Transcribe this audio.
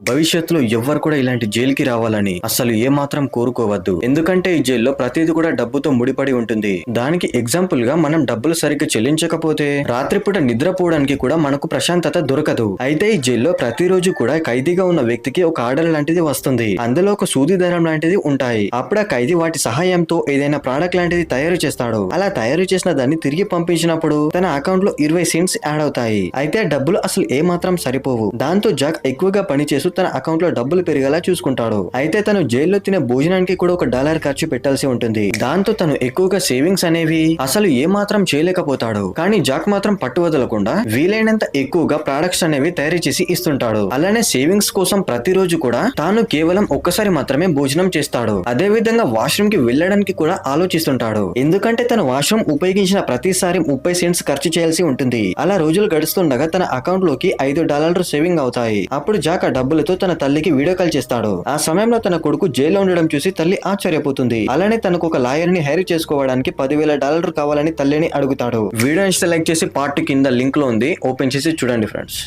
భవిష్యత్తులో ఎవ్వరు కూడా ఇలాంటి జైలుకి రావాలని అసలు ఏ మాత్రం కోరుకోవద్దు. ఎందుకంటే ఈ జైల్లో ప్రతిదీ కూడా డబ్బుతో ముడిపడి ఉంటుంది. దానికి ఎగ్జాంపుల్ గా మనం డబ్బులు సరిగ్గా చెల్లించకపోతే రాత్రిపూట నిద్రపోవడానికి కూడా మనకు ప్రశాంతత దొరకదు. అయితే ఈ జైల్లో ప్రతిరోజు కూడా ఖైదీగా ఉన్న వ్యక్తికి ఒక ఆర్డర్ లాంటిది వస్తుంది. అందులో ఒక సూది దారం లాంటిది ఉంటాయి. అప్పుడు ఆ ఖైదీ వాటి సహాయంతో ఏదైనా ప్రోడక్ట్ లాంటిది తయారు చేస్తాడు. అలా తయారు చేసిన దాన్ని తిరిగి పంపించినప్పుడు తన అకౌంట్ లో 20 సెంట్స్ యాడ్ అవుతాయి. అయితే డబ్బులు అసలు ఏ మాత్రం సరిపోవు. దాంతో జాక్ ఎక్కువగా పనిచేస్తూ తన అకౌంట్ లో డబ్బులు పెరిగేలా చూసుకుంటాడు. అయితే తను జైల్లో తినే భోజనానికి కూడా $1 ఖర్చు పెట్టాల్సి ఉంటుంది. దాంతో తను ఎక్కువగా సేవింగ్స్ అనేవి అసలు ఏ మాత్రం చేయలేకపోతాడు. కానీ జాక్ మాత్రం పట్టు వదలకుండా వీలైనంత ఎక్కువగా ప్రొడక్ట్స్ అనేవి తయారు చేసి ఇస్తుంటాడు. అలానే సేవింగ్స్ కోసం ప్రతిరోజు కూడా తాను కేవలం ఒక్కసారి మాత్రమే భోజనం చేస్తాడు. అదే విధంగా వాష్రూమ్ కి వెళ్ళడానికి కూడా ఆలోచిస్తుంటాడు. ఎందుకంటే తన వాష్రూమ్ ఉపయోగించిన ప్రతిసారి 30 సెంట్స్ ఖర్చు చేయాల్సి ఉంటుంది. అలా రోజులు గడుస్తుండగా తన అకౌంట్ లోకి $5 సేవింగ్ అవుతాయి. అప్పుడు జాక్ ఆ డబ్బులతో తన తల్లికి వీడియో కాల్ చేస్తాడు. ఆ సమయంలో తన కొడుకు జైల్లో ఉండడం చూసి తల్లి ఆశ్చర్యపోతుంది. అలానే తనకు ఒక లాయర్ ని హైర్ చేసుకోవడానికి $10,000 కావాలని తల్లిని అడుగుతాడు. వీడియో లైక్ చేసి పార్ట్ కింద లింక్ లో ఉంది, ఓపెన్ చేసి చూడండి ఫ్రెండ్స్.